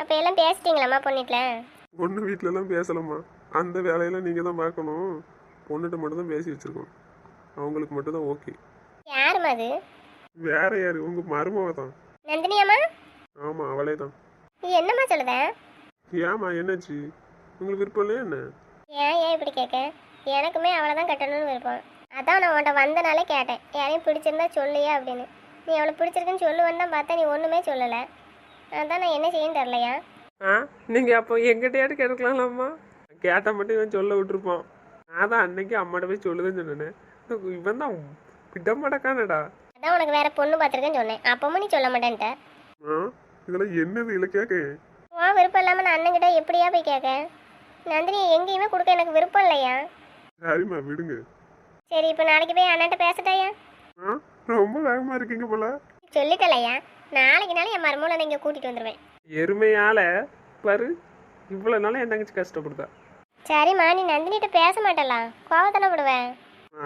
அப்போ எல்லாம் பேசிட்டீங்களாம்மா பொண்ணிட்டில்? ஒன்று வீட்டிலலாம் பேசலாம்மா, அந்த வேலையெல்லாம் நீங்கள் தான் பார்க்கணும். பொண்ணுகிட்ட மட்டும் தான் பேசி வச்சுருக்கோம். அவங்களுக்கு மட்டும் தான் ஓகே. யாரும்மா அது? வேற யார்? உங்கள் மருமக தான். நந்தினியாம்மா? ஆமாம், அவளே தான். நீ என்னம்மா சொல்லுத? ஏம்மா என்னாச்சு? உங்களுக்கு விருப்பம் இல்லையா என்ன? ஏன் இப்படி கேட்க? எனக்குமே அவளை தான் கட்டணும்னு விருப்பம். அதான் நான் உன்ட்ட வந்தனாலே கேட்டேன், யாரையும் பிடிச்சிருந்தா சொல்லியா அப்படின்னு. நீ அவளை பிடிச்சிருக்குன்னு சொல்லுவேன்னு தான் பார்த்தா நீ ஒன்றுமே சொல்லலை. அதான் நான் என்ன செய்யன்னு தெரிலையா. ஆ நீங்கள் அப்போ எங்கிட்டையாட்டு கேட்டுக்கலாம்லாம்மா. கேட்டால் மட்டும் இவன் சொல்ல விட்டுருப்பான். நான் தான் அன்னைக்கு அம்மாட்ட போய் சொல்லுதுன்னு சொன்னேன். இவன் தான் விட மாட்டக்கானடா. அதான் உனக்கு வேற பொண்ணு பார்த்துருக்கேன்னு சொன்னேன், அப்பவும் நீ சொல்ல மாட்டேன்ட்ட. இதெல்லாம் என்னது இல்லை கேட்க? உன் விருப்பம் இல்லாமல் நான் அண்ணன்கிட்ட எப்படியா போய் கேட்க? நந்தினியை எங்கேயுமே கொடுக்க எனக்கு விருப்பம் இல்லையா. சரிம்மா விடுங்க. சரி, இப்போ நாளைக்கு போய் அண்ணன்ட்ட பேசட்டாயா? ரொம்ப வேகமாக இருக்கீங்க போல. சொல்லிட்டலையா, நாளைக்கு என் மருமகளை நான் இங்கே கூட்டிகிட்டு வந்துடுவேன். எருமையால் பாரு இவ்வளோ நாளும் என் தங்கச்சி கஷ்டப்படுதா. சரிம்மா, நீ நந்தினிகிட்ட பேச மாட்டலாம், கோவத்தானே விடுவேன்.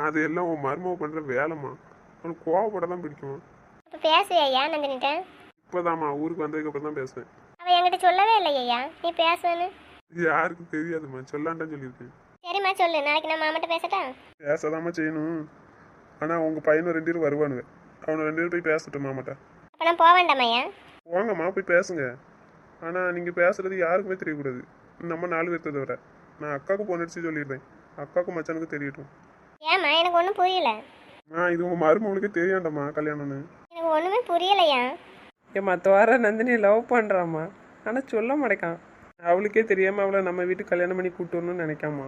அது எல்லாம் உன் மருமக பண்ணுற வேலைம்மா. அவனுக்கு கோவப்பட தான் பிடிக்கும். இப்போ பேசுவையா நந்தினிட்ட? இப்போதாம்மா ஊருக்கு வந்ததுக்கப்புறம் தான் பேசுவேன். அவள் என்கிட்ட சொல்லவே இல்லையா நீ பேசுவேன்னு? யாருக்கும் தெரியாதும்மா, சொல்லான்ட்டான்னு சொல்லியிருக்கேன். சரிம்மா சொல்லு, நாளைக்கு நான் மாமாட்ட பேசட்டா? பேசதாம்மா செய்யணும். ஆனால் உங்கள் பையனும் 2 பேரும் வருவானுங்க. அவனை 2 பேரும் போய் பேசட்டும் மாமாட்டா. அப்போ நான் போக வேண்டாமையா? வாங்கம்மா போய் பேசுங்க. ஆனால் நீங்கள் பேசுறது யாருக்குமே தெரியக்கூடாது. நம்ம 4 பேர்த்த தவிர. நான் அக்காவுக்கு ஃபோன் அடிச்சு சொல்லிடுறேன். அக்காவுக்கும் மச்சானுக்கு தெரியட்டும். ஏம்மா, எனக்கு ஒன்றும் புரியல. இது உங்கள் மருமகளுக்கே தெரியாண்டம்மா கல்யாணம்னு. எனக்கு ஒன்றுமே புரியலையா. என் மற்ற வார நந்தினியை லவ் பண்ணுறாம்மா, ஆனால் சொல்ல மாட்டேக்கான். அவளுக்கே தெரியாமல் அவளை நம்ம வீட்டுக்கு கல்யாணம் பண்ணி கூட்டு வரணும்னு நினைக்காமா.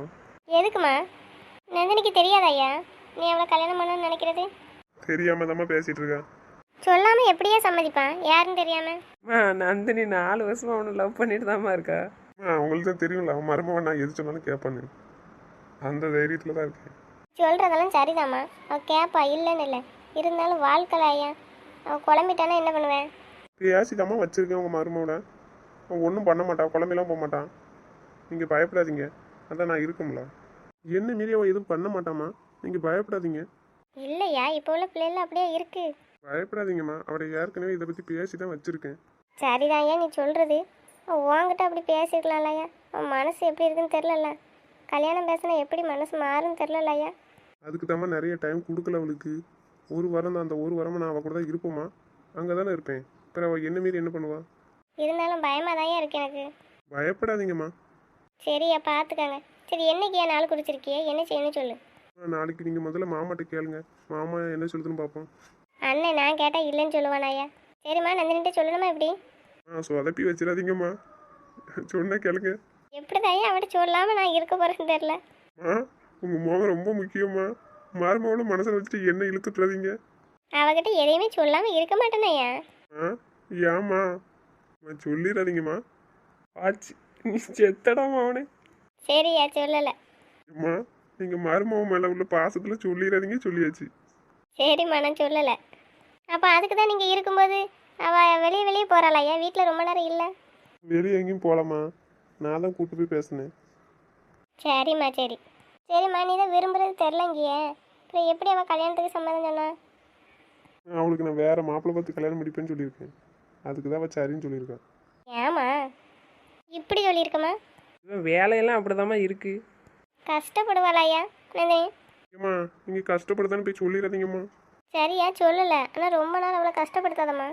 எதுக்குமா? நந்தினிக்கு தெரியாதாய்யா நீ அவளை கல்யாணம் பண்ணணும்னு நினைக்கிறது? தெரியாம தாம்மா பேசிட்டு இருக்கா. சொல்லாமல் எப்படியே சம்மதிப்பான் யாருன்னு தெரியாம? நந்தினி 4 வருஷமா அவனை லவ் பண்ணிட்டு தாம்மா இருக்கா. உங்களுக்கு தான் தெரியும்ல, அவன் மருமகன் நான் எது சொன்னாலும் கேட்பான்னு. அந்த தைரியத்தில் தான் இருக்கேன். சொல்கிறதெல்லாம் சரிதாம்மா, அவள் கேட்பா, இல்லைன்னு இல்லை. இருந்தாலும் வாழ்க்கை ஐயா, அவள் குழம்பிட்டானா என்ன பண்ணுவேன்? பேசிதாம்மா வச்சிருக்கேன் உங்கள் மருமகனை. அவன் ஒன்றும் பண்ண மாட்டான், குழம்பெல்லாம் போக மாட்டான். நீங்கள் பயப்படாதீங்க, அதான் நான் இருக்கும்ல. என்ன மீறி அவன் எதுவும் பண்ண மாட்டாம்மா, நீங்கள் பயப்படாதீங்க. இல்லையா, இப்போ உள்ள பிள்ளைகள் அப்படியே இருக்கு. பயப்படாதீங்கம்மா, அவரை ஏற்கனவே இதை பற்றி பேசி தான் வச்சுருக்கேன். சரிதான் ஐயா நீ சொல்கிறது. உன்கிட்ட அப்படி பேசியிருக்கலாம்லையா, அவன் மனசு எப்படி இருக்குன்னு தெரிலல. கல்யாணம் பேசினா எப்படி மனசு மாறுன்னு தெரிலலையா. அதுக்கு தாம்மா நிறைய டைம் கொடுக்கல அவளுக்கு. 1 வாரம் தான், அந்த 1 வாரமாக நான் அவள் கூட தான் இருப்போம்மா. அங்கே தானே இருப்பேன். அப்புறம் அவள் என்ன மீறி என்ன பண்ணுவா? இருந்தாலும் பயமாக தான் இருக்கு எனக்கு. பயப்படாதீங்கம்மா. சரியா பார்த்துக்கங்க. சரி, என்னைக்கு ஏன் நாள் குடிச்சிருக்கியே, என்ன செய்யணும் சொல்லு. நாளைக்கு நீங்கள் முதல்ல மாமாட்ட கேளுங்க, மாமா என்ன சொல்லுதுன்னு பார்ப்போம். அண்ணன் நான் கேட்டால் இல்லைன்னு சொல்லுவானாயா? சரிம்மா, நந்தினிட்ட சொல்லணுமா எப்படி? சொதப்பி வச்சிடாதீங்கம்மா, சொன்ன கேளுங்க. எப்படி தான் அவன்கிட்ட சொல்லாமல் நான் இருக்க போகிறேன்னு தெரில. உங்கள் முகம் ரொம்ப முக்கியம்மா. மருமகளை மனசில் வச்சுட்டு என்ன இழுத்துட்டுறாதீங்க. அவகிட்ட எதையுமே சொல்லாமல் இருக்க மாட்டேனையா. ஏம்மா சொல்லிடாதீங்கம்மா. ஆச்சு நீ செத்தடாமா அவனே. சரியா சொல்லலை. அம்மா நீங்கள் மருமக மேலே உள்ள பாசத்தில் சொல்லிடாதீங்க, சொல்லியாச்சு. சரிம்மா, நான் சொல்லலை. அப்போ அதுக்கு தான் நீங்கள் இருக்கும்போது அவள் வெளியே போகிறாளையா, வீட்டில் ரொம்ப நேரம் இல்லை. வெளியே எங்கேயும் போகலாமா, நான் தான் கூப்பிட்டு போய் பேசினேன். சரிம்மா சரிம்மா, நீ தான் விரும்புறது தெரிலங்கியே, அப்புறம் எப்படி அவள் கல்யாணத்துக்கு சம்மதம் சொன்னா? அவளுக்கு நான் வேற மாப்பிள்ளை பார்த்து கல்யாணம் முடிப்பேன்னு சொல்லியிருக்கேன். அதுக்கு தான் அவள் சரின்னு சொல்லியிருக்கான். ஏமா இப்படி சொல்லியிருக்கம்மா? வேலையெல்லாம் அப்படிதாம்மா இருக்கு. கஷ்டப்படுவாளாயா நந்தினி? ஏம்மா நீங்கள் கஷ்டப்படுதான்னு போய் சொல்லிடாதீங்கம்மா. சரியா சொல்லலை, ஆனால் ரொம்ப நாள் அவளை கஷ்டப்படுத்தாதம்மா.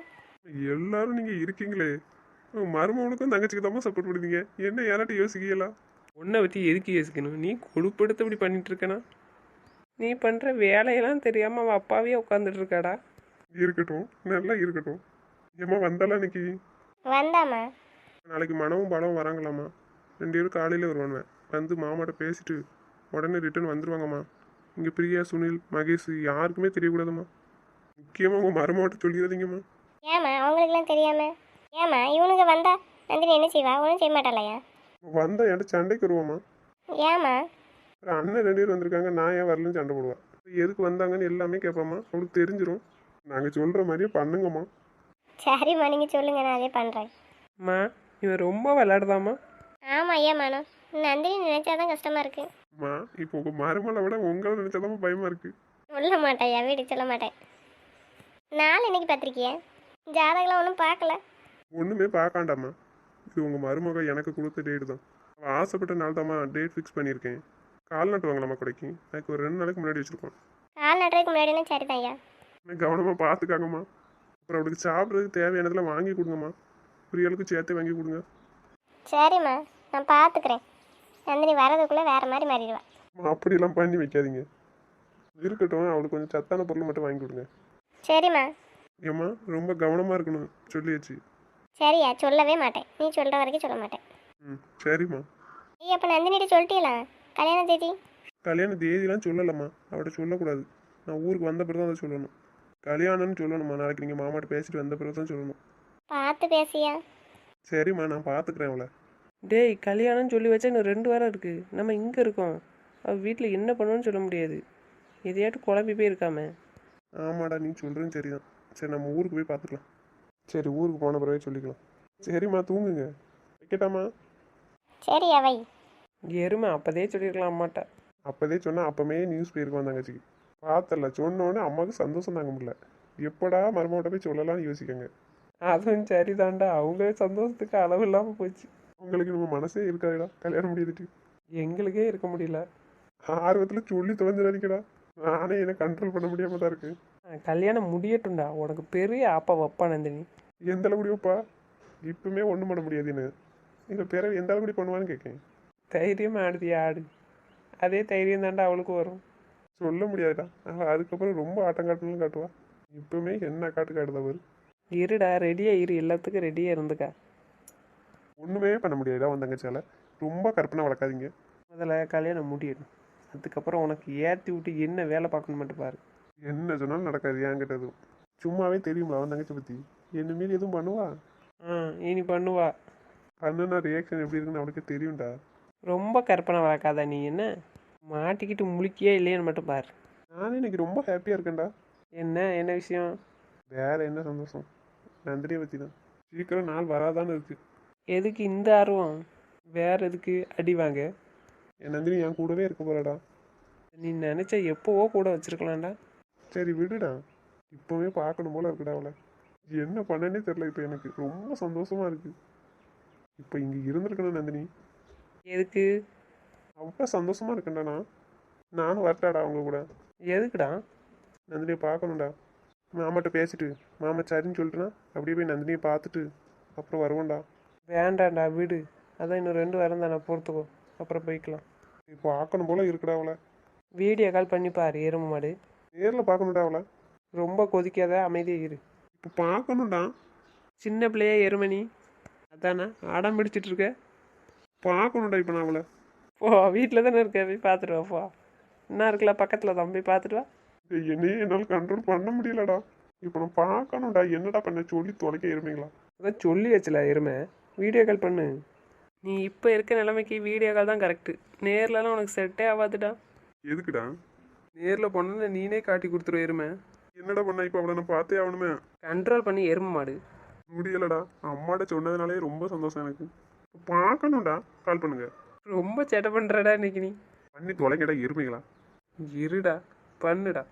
எல்லாரும் நீங்கள் இருக்கீங்களே, மருமகளுக்கும் தங்கச்சிக்கு தாம்மா சப்போர்ட் பண்ணுவீங்க. என்ன யாராட்டும் யோசிக்கலா? உன்னை பற்றி எதுக்கு யோசிக்கணும்? நீ கொழுப்படுத்த இப்படி பண்ணிட்டு இருக்கனா? நீ பண்ணுற வேலையெல்லாம் தெரியாமல் அவள் அப்பாவே உட்காந்துட்டு இருக்காடா. இருக்கட்டும், நல்லா இருக்கட்டும். ஏம்மா வந்தாலாம் இன்னைக்கு? வந்தாம்மா. நாளைக்கு மனவும் பலவும் வராங்களாம்மா. 2 பேரும் காலையில் வருவானுவேன். வந்து மாமாட்ட பேசிட்டு உடனே ரிட்டர்ன் வந்துடுவாங்கம்மா. இங்கே பிரியா, சுனில், மகேஷ் யாருக்குமே தெரியக்கூடாதும்மா. முக்கியமாக உங்கள் மருமகிட்ட சொல்லிடாதீங்கம்மா. ஏம்மா அவங்களுக்குலாம் தெரியாம? ஏம்மா இவனுங்க வந்தா நந்தினி என்ன செய்வா? ஒன்றும் செய்ய மாட்டாளையா? வந்தால் என்கிட்ட சண்டைக்கு வருவாம்மா. ஏம்மா? அப்புறம் அண்ணன் 2 பேர் வந்திருக்காங்க, நான் ஏன் வரலன்னு சண்டை போடுவேன். எதுக்கு வந்தாங்கன்னு எல்லாமே கேட்பாம்மா. அவளுக்கு தெரிஞ்சிடும். நாங்கள் சொல்கிற மாதிரியே பண்ணுங்கம்மா. சரிம்மா, நீங்கள் சொல்லுங்கள், நான் அதே பண்ணுறேன். அம்மா இவன் ரொம்ப விளையாடுதாம்மா. ஆமாம் ஐயா மானோ, நந்தினி நினைச்சாதான் கஷ்டமாக இருக்குது. அம்மா இப்போ உங்கள் மருமலை விட உங்களை நினச்சாதான் பயமாக இருக்குது. சொல்ல மாட்டேயா, வீடு சொல்ல மாட்டேன். நாள் இன்னைக்கு பத்திரிக்கையா? ஜாதகம்லாம் ஒன்றும் பார்க்கல. ஒன்றுமே பார்க்காண்டாம்மா. இது உங்கள் மருமக எனக்கு கொடுத்த டேட்டு தான். அவள் ஆசைப்பட்ட நாள் தாம்மா டேட் ஃபிக்ஸ் பண்ணியிருக்கேன். கால் நட்டு வாங்கலாமா கடைக்கு? எனக்கு ஒரு 2 நாளைக்கு முன்னாடி வச்சுருக்கோம். கால் நட்டுறதுக்கு முன்னாடினா சரி தான் ஐயா. எனக்கு கவனமாக பார்த்துக்காங்கம்மா. அப்புறம் அவளுக்கு சாப்பிட்றதுக்கு தேவையானதெல்லாம் வாங்கி கொடுங்கம்மா. பிரியாளுக்கு சேர்த்து வாங்கி கொடுங்க. சரிம்மா, நான் பார்த்துக்கிறேன். நந்தினி வரதுக்குள்ளே வேறு மாதிரி மாறிடுவா. அம்மா, அப்படிலாம் பண்ணி வைக்காதீங்க. இருக்கட்டும், அவளுக்கு கொஞ்சம் சத்தான பொருள் மட்டும் வாங்கி கொடுங்க. சரிம்மா. ஏம்மா, ரொம்ப கவனமாக இருக்கணும் சொல்லியாச்சு. சரியா, சொல்லவே மாட்டேன். நீ சொல்கிற வரைக்கும் சொல்ல மாட்டேன். ம், சரிம்மா. ஐயா, அப்போ நந்தினிட்டு சொல்லிட்டீங்களா கல்யாண தேதி? கல்யாண தேதிலாம் சொல்லலம்மா, அவட்ட சொல்லக்கூடாது. நான் ஊருக்கு வந்த பிறகு தான் அதை சொல்லணும். கல்யாணம்னு சொல்லணும்மா. நாளைக்கு நீங்கள் மாமாட்ட பேசிட்டு வந்த பிறகு தான் சொல்லணும். பார்த்து பேசியா. சரிம்மா, நான் பார்த்துக்கிறேன் அவளை. டேய் கல்யாணம்னு சொல்லி வச்சா இன்னும் 2 வாரம் இருக்குது. நம்ம இங்கே இருக்கோம். அவள் வீட்டில் என்ன பண்ணுவோன்னு சொல்ல முடியாது. எதையாட்டும் குழம்பி போய் இருக்காம. ஆமாடா, நீ சொல்கிறேன்னு சரிதான். சரி, நம்ம ஊருக்கு போய் பார்த்துக்கலாம். சரி, ஊருக்கு போன பிறகு சொல்லிக்கலாம். சரிம்மா, தூங்குங்க. வைக்கட்டாம்மா? சரியா வை. எருமை அப்போதே சொல்லியிருக்கலாம் அம்மாட்ட. அப்போதே சொன்னால் அப்போமே நியூஸ் போயிருக்கோம் தங்கச்சிக்கு. பார்த்தல, சொன்னோன்னே அம்மாவுக்கு சந்தோஷம் தாங்க முடியல. எப்படா மருமகிட்ட போய் சொல்லலாம்னு யோசிக்கங்க. அதுவும் சரிதான்டா. அவங்களே சந்தோஷத்துக்கு அளவு இல்லாமல் போச்சு. உங்களுக்கு நம்ம மனசே இருக்காதுடா கல்யாணம் முடியுதுட்டு. எங்களுக்கே இருக்க முடியல. ஆர்வத்தில் சொல்லி தொலைஞ்சிடாதீங்கடா. நானே என்ன கண்ட்ரோல் பண்ண முடியாமல் தான் இருக்கு. கல்யாணம் முடியட்டும்டா. உனக்கு பெரிய ஆப்பா வப்பா நந்தினி. எந்த அளவு முடியும்ப்பா? இப்பவுமே ஒன்றும் பண்ண முடியாதுன்னு எங்கள் பிறகு எந்த அளவு பண்ணுவான்னு கேட்கேன். தைரியமாக ஆடுதியா ஆடு. அதே தைரியம் தாண்டா அவளுக்கு வரும். சொல்ல முடியாதுடா. அவள் அதுக்கப்புறம் ரொம்ப ஆட்டம் காட்டணும்னு காட்டுவா. இப்பவுமே என்ன காட்டுதா அவரு. இருடா, ரெடியாக இரு. எல்லாத்துக்கும் ரெடியாக இருந்துக்கா. ஒன்றுமே பண்ண முடியாதுடா உன் தங்கச்சால. ரொம்ப கற்பனை வளர்க்காதீங்க. முதல்ல கல்யாணம் முடியணும். அதுக்கப்புறம் உனக்கு ஏற்றி விட்டு என்ன வேலை பார்க்கணும் மட்டும் பாரு. என்ன சொன்னாலும் நடக்காது என்கிட்ட எதுவும். சும்மாவே தெரியுங்களா அவன் தங்கச்சி பற்றி. என்ன மீறி எதுவும் பண்ணுவா? இனி பண்ணுவா. பண்ணுனா ரியாக்ஷன் எப்படி இருக்குன்னு அவளுக்கு தெரியும்டா. ரொம்ப கற்பனை வளர்க்காதா. நீ என்ன மாட்டிக்கிட்டு முழிக்கியே இல்லையான்னு மட்டும் பாரு. நானே இன்னைக்கு ரொம்ப ஹாப்பியாக இருக்கேன்டா. என்ன விஷயம்? வேற என்ன சந்தோஷம்? நந்தினியை பற்றி தான். சீக்கிரம் நாள் வராதான்னு இருக்கு. எதுக்கு இந்த ஆர்வம்? வேற எதுக்கு அடி வாங்க? என் நந்தினி என் கூடவே இருக்க போறடா. நீ நினச்சா எப்போவோ கூட வச்சிருக்கலாம்டா. சரி விடுடா. இப்போவே பார்க்கணும் போல இருக்குடா அவளை. என்ன பண்ணனே தெரில. இப்போ எனக்கு ரொம்ப சந்தோஷமா இருக்கு. இப்போ இங்கே இருந்திருக்கணும் நந்தினி. எதுக்கு? அவ்வளோ சந்தோஷமா இருக்கேன்டா நான். நானும் வரட்டாடா அவங்க கூட. எதுக்குடா? நந்தினியை பார்க்கணும்டா. மாமாட்ட பேசிட்டு மாமா சரின்னு சொல்லிட்டுனா அப்படியே போய் நந்தினியை பார்த்துட்டு அப்புறம் வருவோம்டா. வேண்டாம்டா விடு. அதான் இன்னும் 2 வாரம் தானே பொறுத்துக்கோ. அப்புறம் போய்க்கலாம். இப்போ பார்க்கணும் போல இருக்குடா அவளை. வீடியோ கால் பண்ணி பாரு எருமை மாடு. நேரில் பார்க்கணும்டா அவளை. ரொம்ப கொதிக்காத, அமைதியாக இரு. இப்போ பார்க்கணும்டா. சின்ன பிள்ளையா எருமணி அதானே அடம் பிடிச்சிட்டு இருக்க. பார்க்கணும்டா இப்போ நான் அவளை. போ, வீட்டில் தானே இருக்க. போய் பார்த்துட்டு வா. போ, என்ன இருக்குல்ல பக்கத்தில் தான். போய் பார்த்துட்டு வா. என்னையே என்னால் கண்ட்ரோல் பண்ண முடியலடா. இப்போ நான் பார்க்கணும்டா. என்னடா பண்ண சொல்லி தொலைக்க இருமீங்களா? அதான் சொல்லியாச்சுல எருமை. வீடியோ கால் பண்ணு. நீ இப்போ இருக்க நிலைமைக்கு வீடியோ கால் தான் கரெக்டு. நேர்லலாம் உனக்கு செட்டே ஆகாதுடா. எதுக்குடா? நேரில் போனோன்னு நீனே காட்டி கொடுத்துரு எருமை. என்னடா பண்ண? இப்போ அவளை நான் பார்த்தே ஆகணுமே. கண்ட்ரோல் பண்ணி எருமை மாடு. முடியலடா. அம்மாட்ட சொன்னதுனாலே ரொம்ப சந்தோஷம் எனக்கு. இப்போ பார்க்கணும்டா. கால் பண்ணுங்க. ரொம்ப சேட்டை பண்ணுறடா இன்னைக்கு நீ. பண்ணி தொலைங்கடா எருமைங்களா. இருடா, பண்ணுடா.